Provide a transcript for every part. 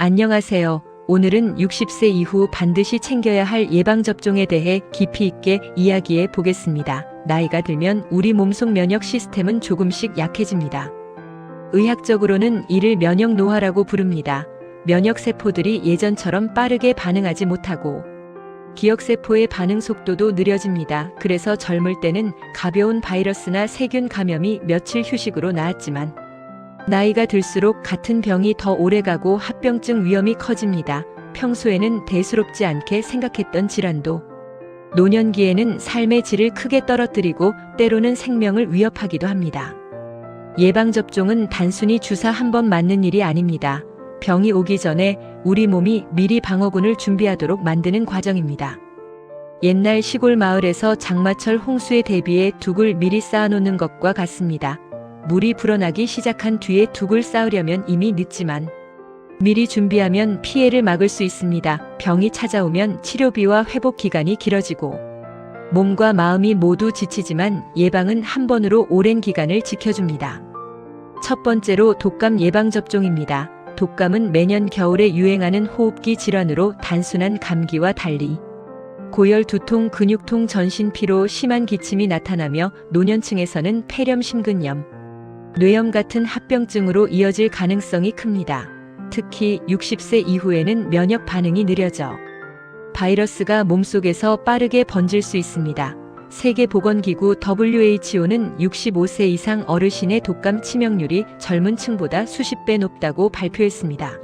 안녕하세요. 오늘은 60세 이후 반드시 챙겨야 할 예방접종에 대해 깊이 있게 이야기해 보겠습니다. 나이가 들면 우리 몸속 면역 시스템은 조금씩 약해집니다. 의학적으로는 이를 면역 노화라고 부릅니다. 면역세포들이 예전처럼 빠르게 반응하지 못하고 기억세포의 반응 속도도 느려집니다. 그래서 젊을 때는 가벼운 바이러스나 세균 감염이 며칠 휴식으로 나았지만 나이가 들수록 같은 병이 더 오래가고 합병증 위험이 커집니다. 평소에는 대수롭지 않게 생각했던 질환도 노년기에는 삶의 질을 크게 떨어뜨리고 때로는 생명을 위협하기도 합니다. 예방접종은 단순히 주사 한 번 맞는 일이 아닙니다. 병이 오기 전에 우리 몸이 미리 방어군을 준비하도록 만드는 과정입니다. 옛날 시골 마을에서 장마철 홍수에 대비해 둑을 미리 쌓아놓는 것과 같습니다. 물이 불어나기 시작한 뒤에 둑을 쌓으려면 이미 늦지만 미리 준비하면 피해를 막을 수 있습니다. 병이 찾아오면 치료비와 회복 기간이 길어지고 몸과 마음이 모두 지치지만 예방은 한 번으로 오랜 기간을 지켜줍니다. 첫 번째로 독감 예방접종입니다. 독감은 매년 겨울에 유행하는 호흡기 질환으로 단순한 감기와 달리 고열, 두통, 근육통, 전신 피로, 심한 기침이 나타나며 노년층에서는 폐렴, 심근염, 뇌염 같은 합병증으로 이어질 가능성이 큽니다. 특히 60세 이후에는 면역 반응이 느려져 바이러스가 몸속에서 빠르게 번질 수 있습니다. 세계보건기구 WHO는 65세 이상 어르신의 독감 치명률이 젊은 층보다 수십 배 높다고 발표했습니다.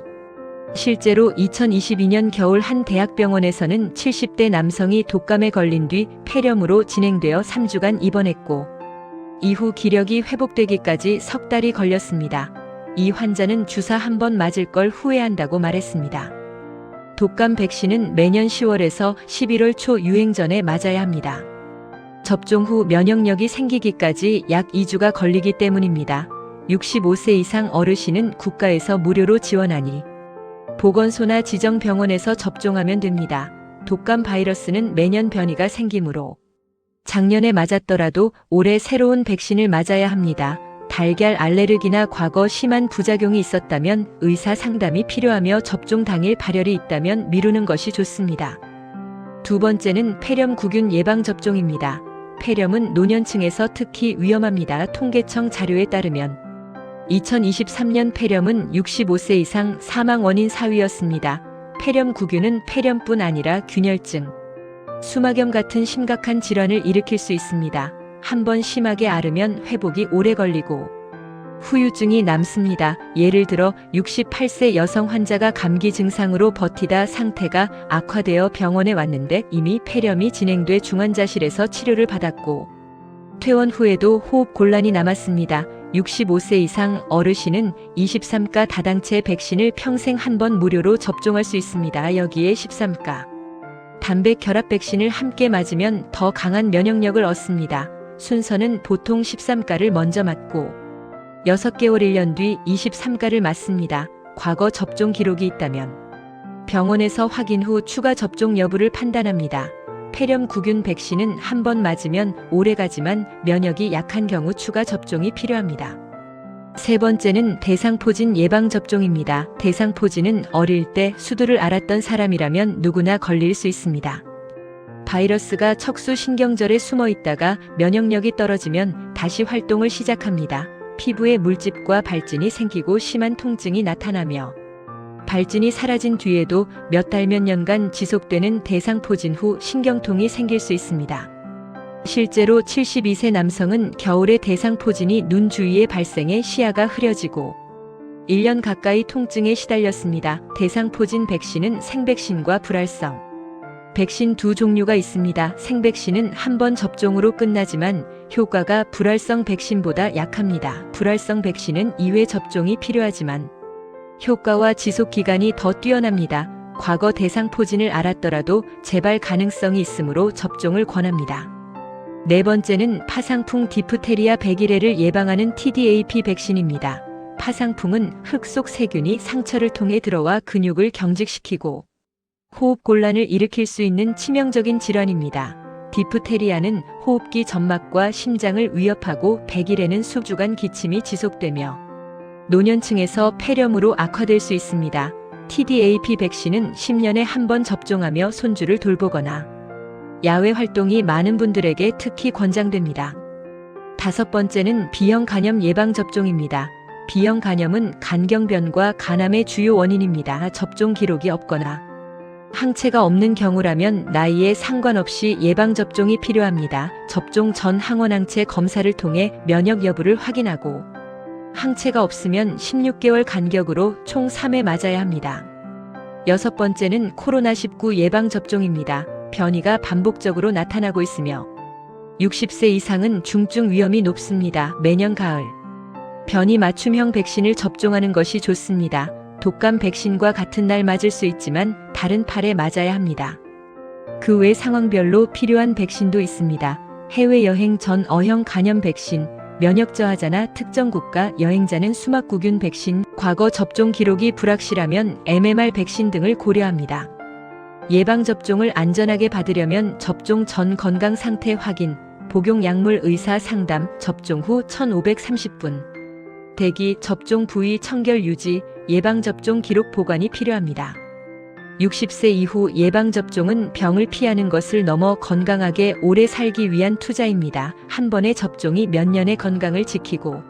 실제로 2022년 겨울 한 대학병원에서는 70대 남성이 독감에 걸린 뒤 폐렴으로 진행되어 3주간 입원했고 이후 기력이 회복되기까지 석 달이 걸렸습니다. 이 환자는 주사 한 번 맞을 걸 후회한다고 말했습니다. 독감 백신은 매년 10월에서 11월 초 유행 전에 맞아야 합니다. 접종 후 면역력이 생기기까지 약 2주가 걸리기 때문입니다. 65세 이상 어르신은 국가에서 무료로 지원하니 보건소나 지정병원에서 접종하면 됩니다. 독감 바이러스는 매년 변이가 생기므로 작년에 맞았더라도 올해 새로운 백신을 맞아야 합니다. 달걀 알레르기나 과거 심한 부작용이 있었다면 의사 상담이 필요하며 접종 당일 발열이 있다면 미루는 것이 좋습니다. 두 번째는 폐렴구균 예방접종입니다. 폐렴은 노년층에서 특히 위험합니다. 통계청 자료에 따르면 2023년 폐렴은 65세 이상 사망 원인 4위였습니다. 폐렴구균은 폐렴뿐 아니라 균열증, 수막염 같은 심각한 질환을 일으킬 수 있습니다. 한번 심하게 앓으면 회복이 오래 걸리고 후유증이 남습니다. 예를 들어 68세 여성 환자가 감기 증상으로 버티다 상태가 악화되어 병원에 왔는데 이미 폐렴이 진행돼 중환자실에서 치료를 받았고 퇴원 후에도 호흡 곤란이 남았습니다. 65세 이상 어르신은 23가 다당체 백신을 평생 한 번 무료로 접종할 수 있습니다. 여기에 13가 단백 결합 백신을 함께 맞으면 더 강한 면역력을 얻습니다. 순서는 보통 13가를 먼저 맞고 6개월 1년 뒤 23가를 맞습니다. 과거 접종 기록이 있다면 병원에서 확인 후 추가 접종 여부를 판단합니다. 폐렴구균 백신은 한 번 맞으면 오래가지만 면역이 약한 경우 추가 접종이 필요합니다. 세 번째는 대상포진 예방접종입니다. 대상포진은 어릴 때 수두를 앓았던 사람이라면 누구나 걸릴 수 있습니다. 바이러스가 척수 신경절에 숨어 있다가 면역력이 떨어지면 다시 활동을 시작합니다. 피부에 물집과 발진이 생기고 심한 통증이 나타나며 발진이 사라진 뒤에도 몇 달 몇 년간 지속되는 대상포진 후 신경통이 생길 수 있습니다. 실제로 72세 남성은 겨울에 대상포진이 눈 주위에 발생해 시야가 흐려지고 1년 가까이 통증에 시달렸습니다. 대상포진 백신은 생백신과 불활성 백신 두 종류가 있습니다. 생백신은 한 번 접종으로 끝나지만 효과가 불활성 백신보다 약합니다. 불활성 백신은 2회 접종이 필요하지만 효과와 지속 기간이 더 뛰어납니다. 과거 대상포진을 앓았더라도 재발 가능성이 있으므로 접종을 권합니다. 네 번째는 파상풍 디프테리아 백일해를 예방하는 TDAP 백신입니다. 파상풍은 흙 속 세균이 상처를 통해 들어와 근육을 경직시키고 호흡 곤란을 일으킬 수 있는 치명적인 질환입니다. 디프테리아는 호흡기 점막과 심장을 위협하고 백일해는 수주간 기침이 지속되며 노년층에서 폐렴으로 악화될 수 있습니다. TDAP 백신은 10년에 한 번 접종하며 손주를 돌보거나 야외 활동이 많은 분들에게 특히 권장됩니다. 5번째는 B형 간염 예방 접종입니다. B형 간염은 간경변과 간암의 주요 원인입니다. 접종 기록이 없거나 항체가 없는 경우라면 나이에 상관없이 예방접종이 필요합니다. 접종 전 항원항체 검사를 통해 면역 여부를 확인하고 항체가 없으면 16개월 간격으로 총 3회 맞아야 합니다. 6번째는 코로나19 예방접종입니다. 변이가 반복적으로 나타나고 있으며 60세 이상은 중증 위험이 높습니다. 매년 가을 변이 맞춤형 백신을 접종하는 것이 좋습니다. 독감 백신과 같은 날 맞을 수 있지만 다른 팔에 맞아야 합니다. 그 외 상황별로 필요한 백신도 있습니다. 해외여행 전 어형 간염 백신, 면역 저하자나 특정 국가 여행자는 수막구균 백신, 과거 접종 기록이 불확실하면 MMR 백신 등을 고려합니다. 예방접종을 안전하게 받으려면 접종 전 건강 상태 확인, 복용 약물 의사 상담, 접종 후 1530분 대기, 접종 부위 청결 유지, 예방접종 기록 보관이 필요합니다. 60세 이후 예방접종은 병을 피하는 것을 넘어 건강하게 오래 살기 위한 투자입니다. 한 번의 접종이 몇 년의 건강을 지키고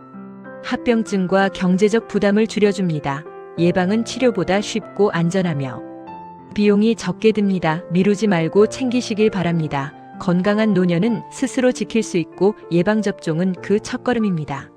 합병증과 경제적 부담을 줄여줍니다. 예방은 치료보다 쉽고 안전하며 비용이 적게 듭니다. 미루지 말고 챙기시길 바랍니다. 건강한 노년은 스스로 지킬 수 있고 예방접종은 그 첫걸음입니다.